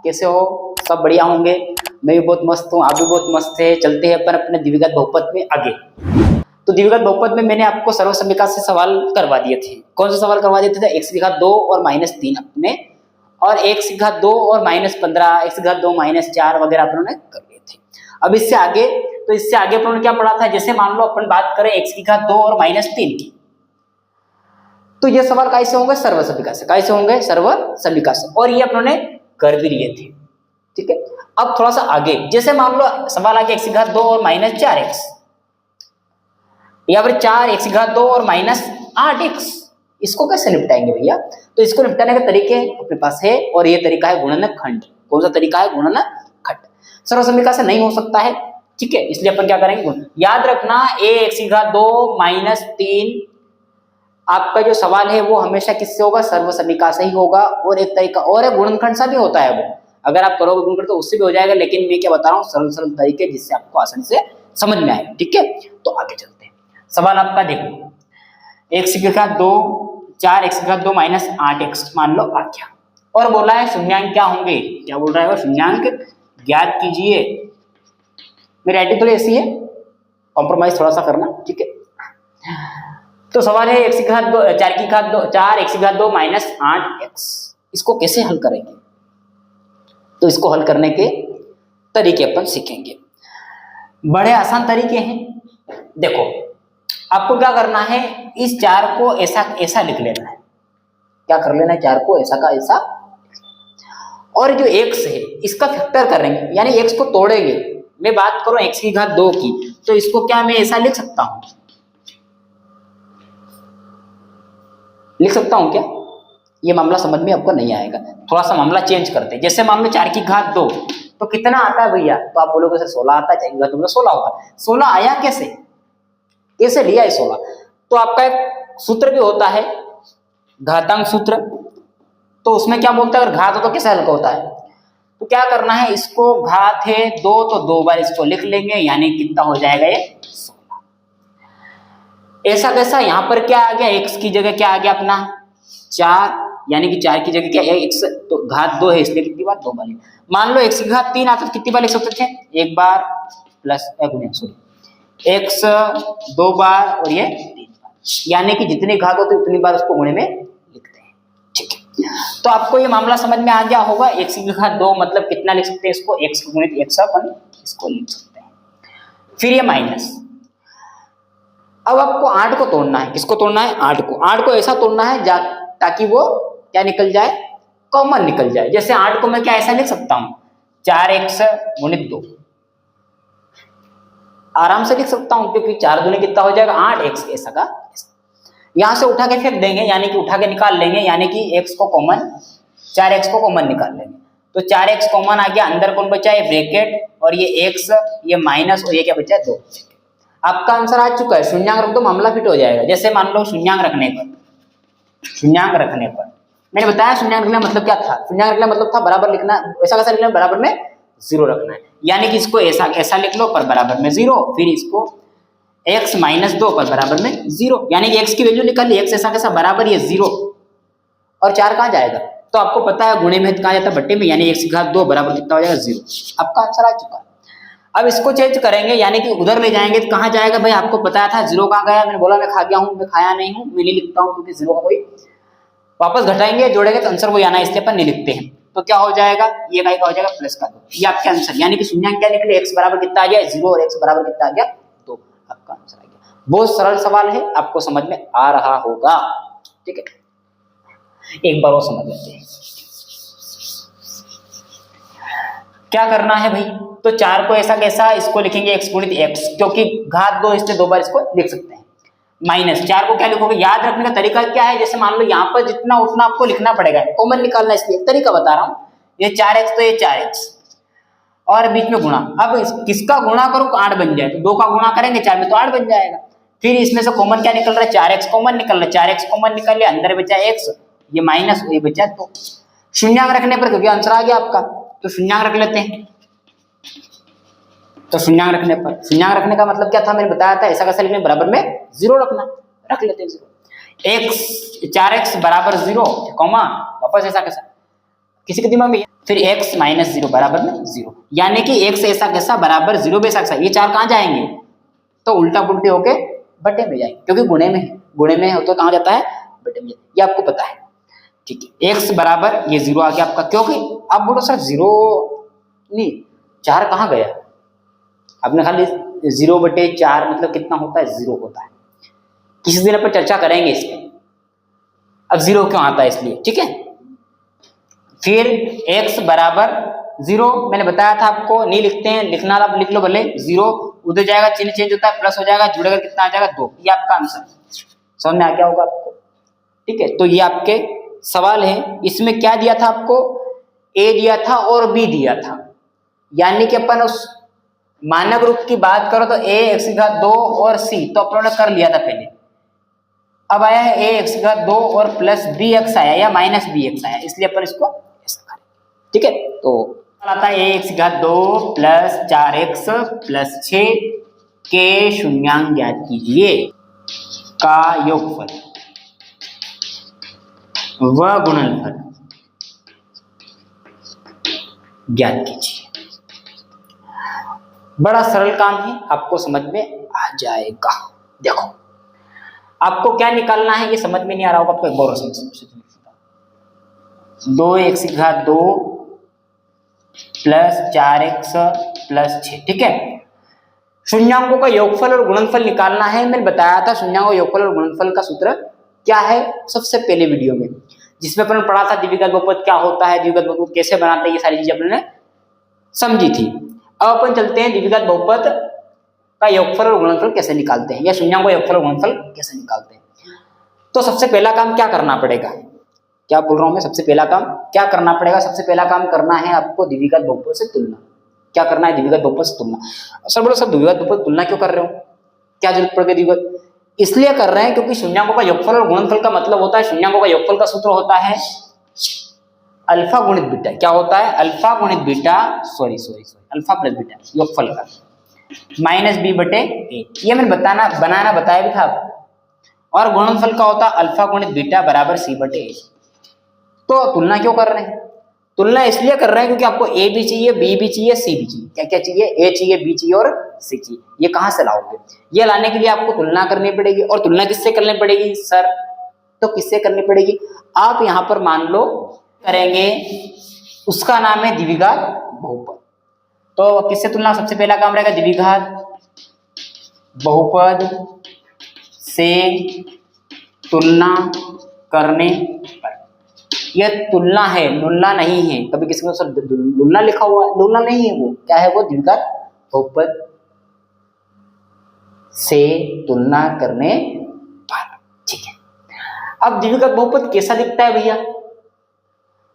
कैसे हो? सब बढ़िया होंगे। मैं भी बहुत मस्त हूँ, आप भी बहुत मस्त है। चलते हैं अपन अपने द्विघात बहुपद में आगे। तो द्विघात बहुपद में मैंने आपको सर्वसमीकरण से सवाल करवा दिए थे। कौन से सवाल करवा दिए थे? x की घात 2 और -3 अपने, और x की घात 2 और -15, x की घात 2 -4 वगैरह अपने कर लिए थे। अब इससे आगे, तो इससे आगे अपन ने क्या पढ़ा था? जैसे मान लो अपन बात करें x की घात 2 और -3 की, तो ये सवाल कैसे होंगे? सर्वसमीकरण से। कैसे होंगे? सर्वसमीकरण से। और ये अपनों ने कर भी लिए थे, ठीक है। अब थोड़ा सा आगे, जैसे मान लो सवाल आ गया x की घात 2 और -4x, या फिर 4x की घात 2 और -8x, इसको कैसे निपटाएंगे भैया? तो इसको निपटाने का तरीके अपने पास है, और ये तरीका है गुणनखंड। कौन सा तरीका है? गुणनखंड। सर्वसमीकरण से नहीं हो सकता है, ठीक है, इसलिए अपन क्या करेंगे? याद रखना x की घात 2 -3 आपका जो सवाल है वो हमेशा किससे होगा? सर्वसमीकरण से ही होगा। और एक तरीका और है, गुणनखंड सा भी होता है वो, अगर आप करोगे गुणनखंड तो उससे भी हो जाएगा, लेकिन मैं क्या बता रहा हूँ, सरल सरल तरीके जिससे आपको आसानी से समझ में आए, ठीक है। तो आगे चलते हैं। सवाल आपका देखो, x की घात 2 4x की घात 2 -8x मान लो आ गया, और बोला है शून्यांक क्या होंगे? क्या बोल रहा है वो? शून्यांक ज्ञात कीजिए। मेरी राइटिंग थोड़ी ऐसी है, कॉम्प्रोमाइज थोड़ा सा करना, ठीक है। तो सवाल है x की घात 2 4 की घात 2 4x की घात 2 -8x, इसको कैसे हल करेंगे? तो इसको हल करने के तरीके अपन सीखेंगे। बड़े आसान तरीके हैं। देखो, आपको क्या करना है, इस 4 को ऐसा ऐसा लिख लेना है। क्या कर लेना है? 4 को ऐसा का ऐसा, और जो x है इसका फैक्टर करेंगे, यानी x को तोड़ेंगे। मैं बात करूं x की घात 2 की, तो इसको क्या मैं ऐसा लिख सकता हूं? लिख सकता हूं क्या? ये मामला समझ में आपको नहीं आएगा। थोड़ा सा मामला चेंज करते हैं। जैसे मान लो 4 की घात 2 तो कितना आता है भैया? तो आप बोलोगे सर 16 आता है। 4 की घात 2 में 16 होता है। 16 आया कैसे? कैसे लिया है 16? तो आपका एक सूत्र भी होता है, घातांक सूत्र। तो उसमें क्या बोलता है? अगर घात हो तो कैसे हल होता है? तो क्या करना है, इसको घात है 2 तो 2 बार इसको लिख लेंगे, यानी कितना हो जाएगा ये? 16। ऐसा कैसा? यहाँ पर क्या आ गया? x की जगह क्या आ गया अपना? 4, यानी कि 4 की जगह क्या है? x, तो घात 2 है इसलिए कितनी बार? 2 बार। मान लो x की घात 3 आता तो कितनी बार लिख सकते थे? 1 बार प्लस x 2 बार और ये 3 बार, यानी कि जितनी घात होती है उतनी बार उसको गुणे में लिखते हैं, ठीक है। तो आपको ये मामला समझ में आ गया होगा। x की घात 2 मतलब कितना लिख सकते हैं इसको? x गुणित x अपन इसको लिख सकते हैं। फिर ये माइनस। अब आपको 8 को तोड़ना है। किसको तोड़ना है? 8 को ऐसा तोड़ना है ताकि वो क्या निकल जाए? कॉमन निकल जाए। जैसे 8 को मैं क्या ऐसा लिख सकता हूं? 4x गुणित 2, आराम से लिख सकता हूं, क्योंकि 4 दूनी कितना हो जाएगा? 8x, ऐसा का यहां से उठा के फेंक देंगे, यानी कि उठा के निकाल लेंगे, यानी कि x को कॉमन, 4x को कॉमन निकाल लेंगे। तो 4x कॉमन आ गया, अंदर कौन बचा? ये ब्रैकेट, और ये x, ये माइनस, और ये क्या बचा? 2। आपका आंसर आ चुका है। शून्यांक रख दो, मामला फिट हो जाएगा। जैसे मान लो शून्यांक रखने पर मैंने बताया शून्यांक रखने मतलब क्या था? शून्यांक रखने मतलब था बराबर लिखना, ऐसा कैसा लिखना? बराबर में 0 रखना है, यानी कि इसको ऐसा ऐसा लिख लो पर बराबर में 0, फिर इसको x -2 पर बराबर में 0, यानी कि x की वैल्यू निकाल ली। x ऐसा कैसा? बराबर ये 0, और 4 कहाँ जाएगा? तो आपको पता है गुणे में कहाँ जाता है? बट्टे में, यानी x की घात 2 बराबर कितना हो जाएगा? 0। आपका आंसर आ चुका है। अब इसको चेंज करेंगे, यानी कि उधर ले जाएंगे तो कहाँ जाएगा भाई? आपको बताया था 0 कहाँ गया? मैंने बोला मैं खा गया हूँ, मैं खाया नहीं हूँ, मैं नहीं लिखता हूँ, क्योंकि 0 का कोई वापस घटाएंगे जोड़ेंगे तो आंसर वही आना है, इसलिए अपन नहीं लिखते हैं। तो क्या हो जाएगा? ये का हो जाएगा प्लस का 2, ये आपका आंसर, यानी कि शून्यांक क्या निकले? x बराबर कितना आ गया? 0, और x बराबर कितना आ गया? 2। आपका आंसर आ गया। बहुत सरल सवाल है, आपको समझ में आ रहा होगा, ठीक है। एक बार वो समझ लेते हैं क्या करना है भाई। तो 4 को ऐसा कैसा? इसको लिखेंगे x गुणित x, क्योंकि घात 2 इसलिए 2 बार इसको लिख सकते हैं। माइनस 4 को क्या लिखोगे? याद रखने का तरीका क्या है? जैसे मान लो यहाँ पर जितना उतना आपको लिखना पड़ेगा, कॉमन निकालना, इसलिए एक तरीका बता रहा हूँ। ये 4x तो ये 4x, और बीच में गुणा। अब किसका गुणा करूँ? 8 बन जाए, तो 2 का गुणा करेंगे 4 में तो 8 बन जाएगा। फिर इसमें से कॉमन क्या निकल रहा है? 4x कॉमन निकल रहा है, 4x कॉमन निकल लिया, अंदर बचा x, ये माइनस, ये बचा 2। शून्यांक रखने पर, क्योंकि आंसर आ गया आपका, तो शून्यांक रख लेते हैं। तो शून्यांक रखने का मतलब क्या था? मैंने बताया था ऐसा कैसा लिखने? बराबर में 0 रखना, रख लेते हैं 0। x 4x बराबर 0, कॉमा, वापस ऐसा कैसा? किसी के दिमाग में फिर x माइनस 0 बराबर में 0, यानी कि x ऐसा कैसा बराबर 0 बेसा कैसा, ये 4 कहाँ जाएंगे तो उल्टा पुल्टे होके बटे में जाएंगे, क्योंकि गुणे में हो तो कहाँ जाता है बटे में, ये आपको पता है। ठीक है, x बराबर ये 0 आ गया आपका, क्योंकि आप बोलो सर 0 नहीं 4 कहाँ गया, आपने खाली 0/4 मतलब कितना होता है 0 होता है। किसी दिन अपन चर्चा करेंगे इस पे अब 0 क्यों आता है इसलिए, ठीक है। फिर x बराबर 0 मैंने बताया था आपको, नहीं लिखते हैं, लिखना आप लिख लो भले, 0 उधर जाएगा, चिन्ह चेंज होता है, प्लस हो जाएगा, जुड़ेगा कितना आ जाएगा 2, ये आपका आंसर समझ में आ गया होगा आपको। ठीक है, तो ये आपके सवाल है। इसमें क्या दिया था आपको, a दिया था और b दिया था, यानी कि अपन उस मानक रूप की बात करो तो a x2 और c तो अपन ने कर लिया था पहले, अब आया है a x2 और प्लस bx आया या माइनस bx आया, इसलिए अपन इसको ऐसा करें। ठीक है, तो आता है a x2 plus 4x plus 6 के शून्यांक ज्ञात कीजिए का योगफल व गुणनफल ज्ञात कीजिए। बड़ा सरल काम है, आपको समझ में आ जाएगा। देखो आपको क्या निकालना है ये समझ में नहीं आ रहा होगा आपको, एक बार समझ 2x2 प्लस 4x प्लस 6, ठीक है। शून्यांकों का योगफल और गुणनफल निकालना है। मैंने बताया था शून्यांकों का योगफल और गुणनफल का सूत्र क्या है सबसे पहले वीडियो में, जिसमें अपन पढ़ा था द्विघात बहुपद क्या होता है, द्विघात बहुपद कैसे बनाते हैं, ये सारी चीजें अपने समझी थी। अब अपन चलते हैं द्विघात बहुपद का योगफल और गुणनफल कैसे निकालते हैं, या शून्यांकों का योगफल और गुणनफल कैसे निकालते हैं। तो सबसे पहला काम क्या करना पड़ेगा, क्या बोल रहा हूं मैं, सबसे पहला काम क्या करना पड़ेगा, सबसे पहला काम करना है आपको द्विघात बहुपद से तुलना। क्या करना है, द्विघात बहुपद से तुलना। सर बोलो सर द्विघात बहुपद तुलना क्यों कर रहे हो, क्या जरूरत पड़ गई द्विघात, इसलिए कर रहे हैं क्योंकि शून्यांकों का योगफल और गुणनफल का मतलब होता है, शून्यांकों का योगफल का सूत्र होता है अल्फा गुणित बीटा। क्या होता है, अल्फा गुणित beta, sorry alpha plus beta योगफल का माइनस b/a, ये मैंने बनाना बताया भी था आपको। और गुणनफल का होता है अल्फा गुणित बीटा बराबर c/a। तो तुलना क्यों कर रहे हैं, तुलना इसलिए कर रहे हैं क्योंकि आपको a भी चाहिए, b भी चाहिए, c भी चाहिए। क्या क्या चाहिए, a चाहिए, b चाहिए और c चाहिए। ये कहां से लाओगे, ये लाने के लिए आपको तुलना करनी पड़ेगी। और तुलना किससे करनी पड़ेगी सर, तो किससे करनी पड़ेगी, आप यहां पर मान लो करेंगे, उसका नाम है द्विघात बहुपद। तो किससे तुलना, सबसे पहला काम रहेगा द्विघात बहुपद से तुलना करने पर। यह तुलना है, लुलना नहीं है। कभी किसी को सर लुलना लिखा हुआ है, लुलना नहीं है वो, क्या है वो, द्विघात बहुपद से तुलना करने पर। ठीक है, अब द्विघात बहुपद कैसा दिखता है भैया,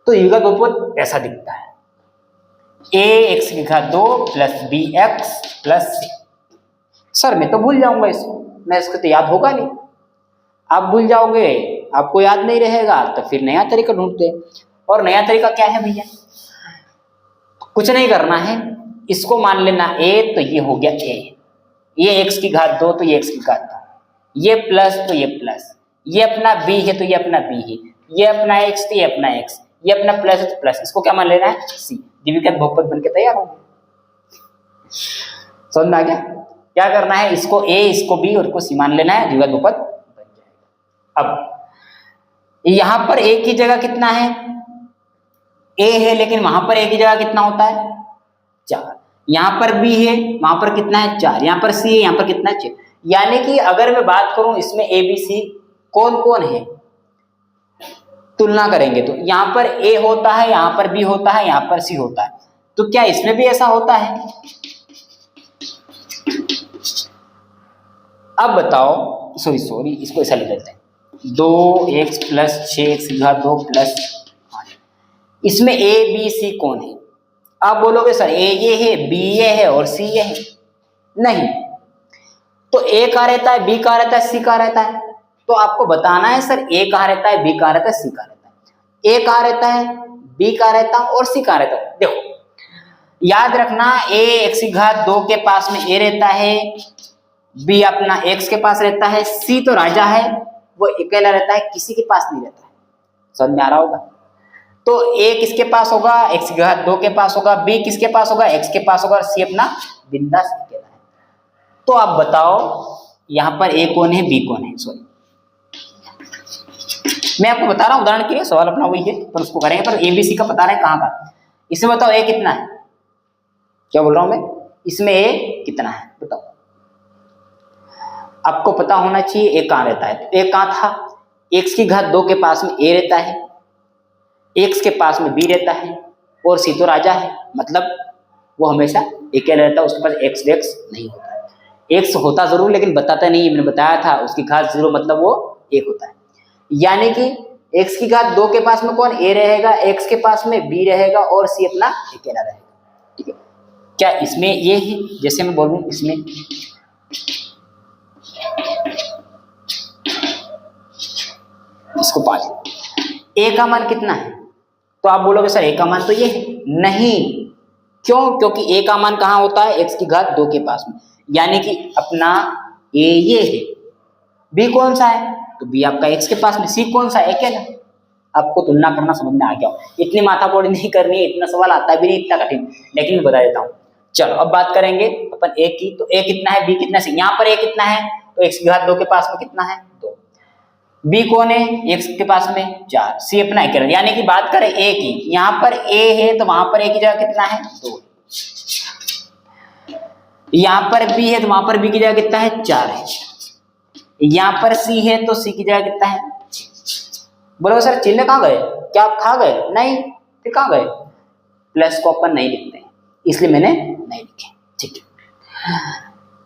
तो द्विघात बहुपद ऐसा दिखता है ax2 plus bx plus c। Sir मैं तो भूल जाऊंगा इसको, मैं इसको तो याद होगा नहीं, आप भूल जाओगे, आपको याद नहीं रहेगा, तो फिर नया तरीका ढूंढते हैं। और नया तरीका क्या है भैया, कुछ नहीं करना है, इसको मान लेना a, तो ये हो गया a, ये x2 तो ये x2, ये प्लस तो ये प्लस, ये अपना b है तो ये अपना b है, ये अपना x तो ये अपना x, ये अपना प्लस है तो प्लस, इसको क्या मान लेना है c। द्विघात बहुपद बनके तैयार हो गया। समझ में आ गया, क्या करना है, इसको a, इसको b और इसको c मान लेना है, द्विघात बहुपद बन जाएगा। अब यहां पर a की जगह कितना है, a है, लेकिन वहां पर a की जगह कितना होता है 4, यहां पर b है, वहां पर कितना है 4, यहां पर c है, यहां पर कितना है 6। यानी कि अगर मैं बात करूं इसमें a b c कौन कौन है, तुलना करेंगे तो यहां पर a होता है, यहां पर b होता है, यहां पर c होता है। तो क्या इसमें भी ऐसा होता है, अब बताओ, सॉरी इसको ऐसा लिख लेते हैं, 2x प्लस 6x2 प्लस 8, इसमें a b c कौन है। आप बोलोगे सर a ये है, b ये है और c ये है, नहीं, तो a कहाँ रहता है, b कहाँ रहता है, c कहाँ रहता है। तो आपको बताना है सर a कहाँ रहता है, b कहाँ रहता है, c कहाँ रहता है, a कहाँ रहता है, b कहाँ रहता है और c कहाँ रहता है। देखो याद रखना, ax2 के पास में a रहता है, b अपना x के पास रहता है, c तो राजा है, वो अकेला रहता है, किसी के पास नहीं रहता है। समझ में आ रहा होगा। तो a किसके पास होगा, x की घात 2 के पास होगा, b किसके पास होगा, x के पास होगा, और c अपना बिंदास अकेला है। तो आप बताओ यहाँ पर a कौन है, b कौन है? सॉरी मैं आपको बता रहा हूँ उदाहरण के लिए, सवाल अपना वही है पर उसको करेंगे, पर ABC का बता रहे हैं कहाँ का। इसमें बताओ a कितना है, क्या बोल रहा हूँ मैं, इसमें a कितना है बताओ। आपको पता होना चाहिए a कहाँ रहता है। तो a कहाँ था, x की घात 2 के पास में a रहता है, x के पास में b रहता है, और c तो राजा है, मतलब वो हमेशा अकेला रहता है, उसके पास x वेक्स नहीं होता है। x होता जरूर लेकिन बताता नहीं, मैंने बताया था उसकी घात 0 मतलब वो 1 होता है। यानी कि x की घात 2 के पास में कौन, a रहेगा, x के पास में b रहेगा, और c अपना अकेला रहेगा। ठीक है, क्या इसमें ये है, जैसे मैं बोलूं इसमें इसको 5, a का मान कितना है, तो आप बोलोगे सर a का मान तो ये है, नहीं, क्यों, क्योंकि a का मान कहाँ होता है, x की घात 2 के पास में, यानी कि अपना a ये है, b कौन सा है, तो b आपका x के पास में, c कौन सा है, अकेला। आपको तुलना करना समझ में आ गया, इतनी माथापौड़ी नहीं करनी है, इतना सवाल आता भी नहीं इतना कठिन, लेकिन मैं बता देता हूँ। चलो अब बात करेंगे अपन a की, तो a कितना है, b कितना है, यहाँ पर a कितना है, तो x की घात 2 के पास में कितना है, 2, b कौन है, x के पास में 4, c अपना अकेला। यानी कि बात करें a की, यहाँ पर a है तो वहां पर a की जगह कितना है, 2, यहाँ पर b है तो वहां पर b की जगह कितना है, 4 है, यहाँ पर c है तो c की जगह कितना है। बोलो सर चिन्ह कहाँ गए, क्या आप खा गए, नहीं, फिर कहाँ गए, प्लस को अपन नहीं लिखते हैं इसलिए मैंने नहीं लिखे। ठीक है,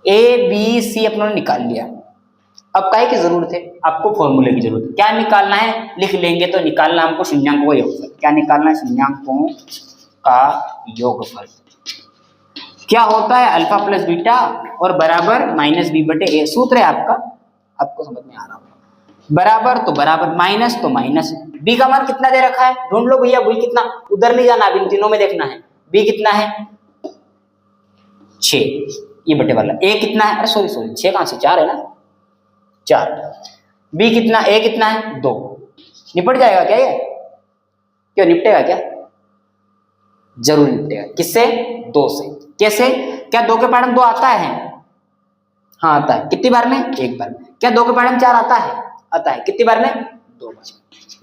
a b c अपनों ने निकाल लिया, अब काहे की जरूरत है, आपको फॉर्मूले की जरूरत है। क्या निकालना है, लिख लेंगे, तो निकालना हमको शून्यांकों का योगफल। क्या निकालना है, शून्यांकों का योगफल। क्या होता है, अल्फा प्लस बीटा और बराबर माइनस बी बटे ए, सूत्र है आपका, आपको समझ में आ रहा होगा। बराबर तो बराबर, माइनस तो माइनस। बी का मान कितना दे रखा है, ढूंढ लो भैया, बी कितना, उधर नहीं जाना, अभी इन तीनों में देखना है। बी कितना है, 6, ये बटे वाला। ए कितना है, अरे सॉरी 6 कहां से, 4 है ना, 4। बी कितना, ए कितना है, 2। निपट जाएगा क्या ये, क्यों निपटेगा क्या, जरूर निपटेगा। किससे, 2 से। कैसे, क्या 2 के पाढ़े में 2 आता है, हाँ आता है, कितनी बार में, एक बार में। क्या 2 के पाढ़े में 4 आता है, आता है, कितनी बार में, 2 बार।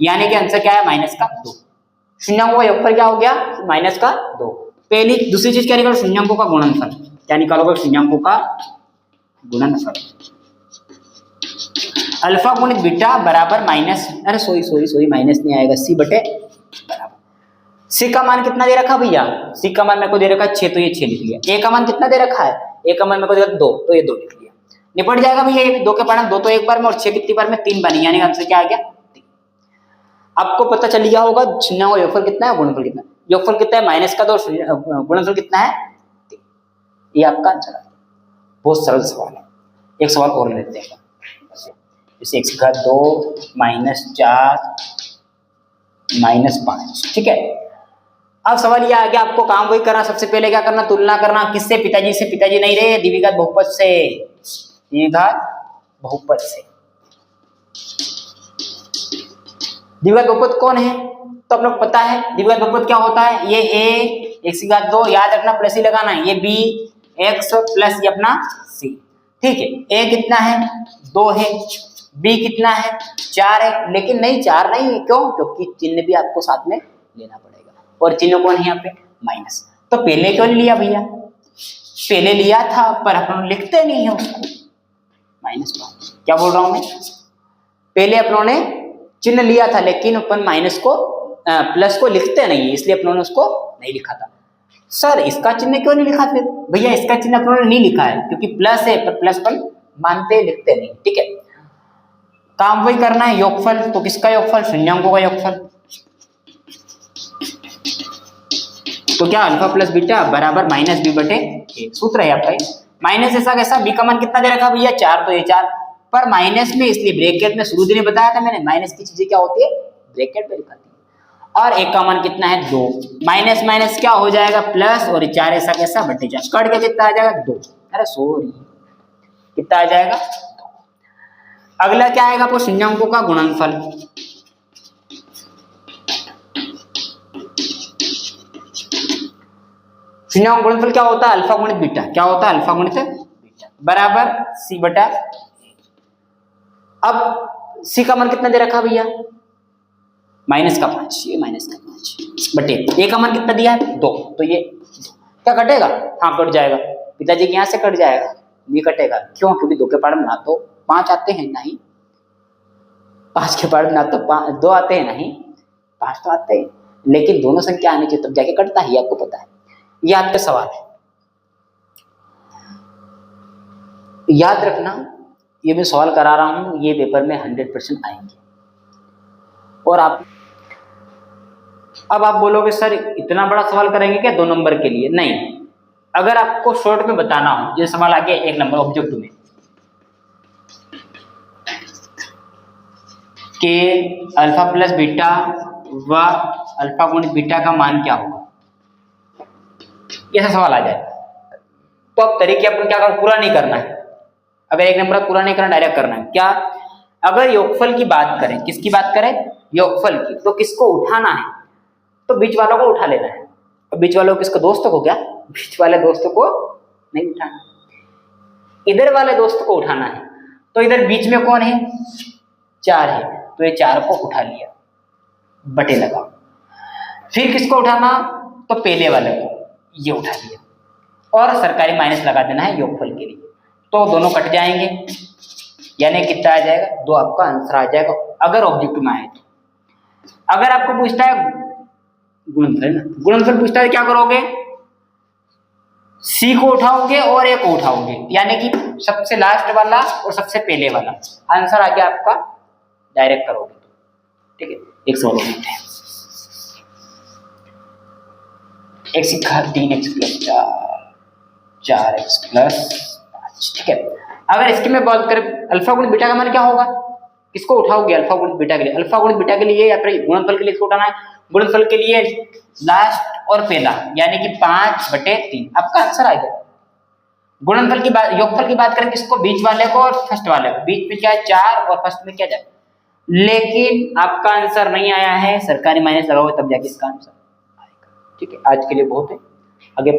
यानी कि आंसर क्या है, माइनस का 2। शून्यांकों का योगफल क्या हो गया, माइनस का 2। पहली दूसरी चीज क्या निकालो, शून्यांकों का गुणनफल। क्या निकालोगे, शून्यांकों का गुणनफल। अल्फा गुणित बीटा बराबर माइनस, अरे सॉरी माइनस नहीं आएगा, सी बटे बराबर। सी का मान कितना दे रखा भैया, सी का मान मेरे को दे रखा है 6, तो ये 6 लिख लिया। ए का मान कितना दे रखा है, ए का मान मेरे को दे रखा 2, तो ये 2 लिख लिया। निपट जाएगा भैया, ये 2 के पाढ़े 2 तो एक बार में, और 6 कितनी बार में, 3 बार। यानी आंसर क्या आ गया, 3। आपको पता चल गया होगा शून्यांकों का योगफल कितना है, गुणनफल कितना है। योगफल कितना है, माइनस का 2, गुणनफल कितना है, 3। ये आपका आंसर है। बहुत सरल सवाल है। एक सवाल और लेते हैं, जैसे x का 2 -4 -5। ठीक है, अब सवाल ये आ गया, आपको काम वही करना। सबसे पहले क्या करना, तुलना करना। किससे, पिताजी से। पिताजी नहीं रहे, द्विघात बहुपद से, द्विघात बहुपद से। द्विघात बहुपद कौन है, तो आप लोग पता है द्विघात बहुपद क्या होता है। ये a x की घात 2, याद रखना प्लस ही लगाना है। ये b x प्लस ये अपना c। ठीक है, a कितना है, 2 है, b कितना है, 4 है, लेकिन नहीं 4 नहीं है, क्यों, क्योंकि चिन्ह भी आपको साथ में लेना पड़ेगा, और चिन्ह कौन है यहाँ पे, माइनस। तो पहले क्यों नहीं लिया भैया, पहले लिया था पर अपन लिखते नहीं है उसको, -5। क्या बोल रहा हूं मैं, पहले अपनों ने चिन्ह लिया था लेकिन अपन माइनस को प्लस को लिखते नहीं है, इसलिए अपनों ने उसको नहीं लिखा था। सर इसका चिन्ह क्यों नहीं लिखा, फिर भैया इसका चिन्ह अपनों ने नहीं लिखा है क्योंकि प्लस है, पर प्लस अपन मानते लिखते नहीं। ठीक है, काम वही करना है, योगफल। तो किसका योगफल, शून्यांकों का योगफल। तो क्या, अल्फा प्लस बीटा बराबर माइनस बी बटे ए, सूत्र है आपका। माइनस ऐसा कैसा, बी का मान कितना दे रखा भैया, 4, तो ये 4 पर माइनस में, इसलिए ब्रैकेट में शुरू दिन बताया था मैंने, माइनस की चीजें क्या होती है, ब्रैकेट में लिखाती है। और एक का मान कितना है, 2, माइनस माइनस क्या हो जाएगा, प्लस, और 4 ऐसा कैसा बटे 4, कट के कितना आ जाएगा, 2। अरे सॉरी, कितना आ जाएगा। अगला क्या आएगा आपको, शून्यांकों का गुणनफल। शून्य का गुणनफल क्या होता है? अल्फा गुणित बीटा। क्या होता है? अल्फा गुणित बीटा बराबर सी बटा। अब सी का मान कितना दे रखा भैया? माइनस का 5, ये माइनस का 5 बटे ए का मान कितना दिया है? 2। तो ये क्या कटेगा? हाँ कट जाएगा। पिताजी के यहाँ से कट जाएगा, ये कटेगा। क्यों? क्योंकि 2 के पाड़ में ना तो 5 आते हैं, नहीं 5 के पाड़ में ना तो 2 आते हैं, नहीं 5 तो आते हैं, लेकिन दोनों संख्या आने चाहिए तब जाके कटता है, ये आपको पता है। ये आपका सवाल है, याद रखना। ये मैं सवाल करा रहा हूं, ये पेपर में 100% आएंगे। और अब आप बोलोगे सर इतना बड़ा सवाल करेंगे क्या 2 नंबर के लिए? नहीं, अगर आपको शॉर्ट में बताना हो, ये सवाल आ गया 1 नंबर ऑब्जेक्टिव में कि अल्फा प्लस बीटा व अल्फा गुणित बीटा का मान क्या होगा, ऐसा सवाल आ जाए तो अब तरीके अपन क्या कर, पूरा नहीं करना है। अगर 1 नंबर पूरा नहीं करना, डायरेक्ट करना है। क्या? अगर योगफल की बात करें, किसकी बात करें? योगफल की। तो किसको उठाना है? तो बीच वालों को उठा लेना है। और बीच वालों किसको? दोस्तों को। क्या? बीच वाले दोस्तों को नहीं उठाना, इधर वाले दोस्त को उठाना है। तो इधर बीच में कौन है? 4 है, तो ये 4 को उठा लिया, बटे लगा। फिर किसको उठाना? तो पहले वाले को, ये उठा लिया, और सरकारी माइनस लगा देना है योगफल के लिए। तो दोनों कट जाएंगे, यानी कितना आ जाएगा? 2 आपका आंसर आ जाएगा, अगर ऑब्जेक्टिव में आए तो। अगर आपको पूछता है गुणनफल, गुणनफल पूछता है क्या करोगे? सी को उठाओगे और ए को उठाओगे, यानी कि सबसे लास्ट वाला और सबसे पहले वाला। आंसर आ गया आपका, डायरेक्ट करोगे। ठीक है, एक सवाल और देखते हैं। x का 3x प्लस 4x प्लस 5। ठीक है, अगर इसकी मैं बात करें अल्फा गुणित बीटा का मान क्या होगा? किसको उठाओगे? अल्फा गुणित बीटा के लिए। अल्फा गुणित बीटा के लिए या फिर गुणनफल के लिए इसको उठाना है। गुणनफल के लिए लास्ट और पहला, यानी कि 5/3 आपका आंसर आ गया। गुणनफल की बात, योगफल की बात करें किसको? बीच वाले को और फर्स्ट वाले को। बीच में क्या है? 4 और फर्स्ट में क्या जाए, लेकिन आपका आंसर नहीं आया है, सरकारी माइनस लगाओगे तब जाके इसका आंसर आएगा। ठीक है, आज के लिए बहुत है, आगे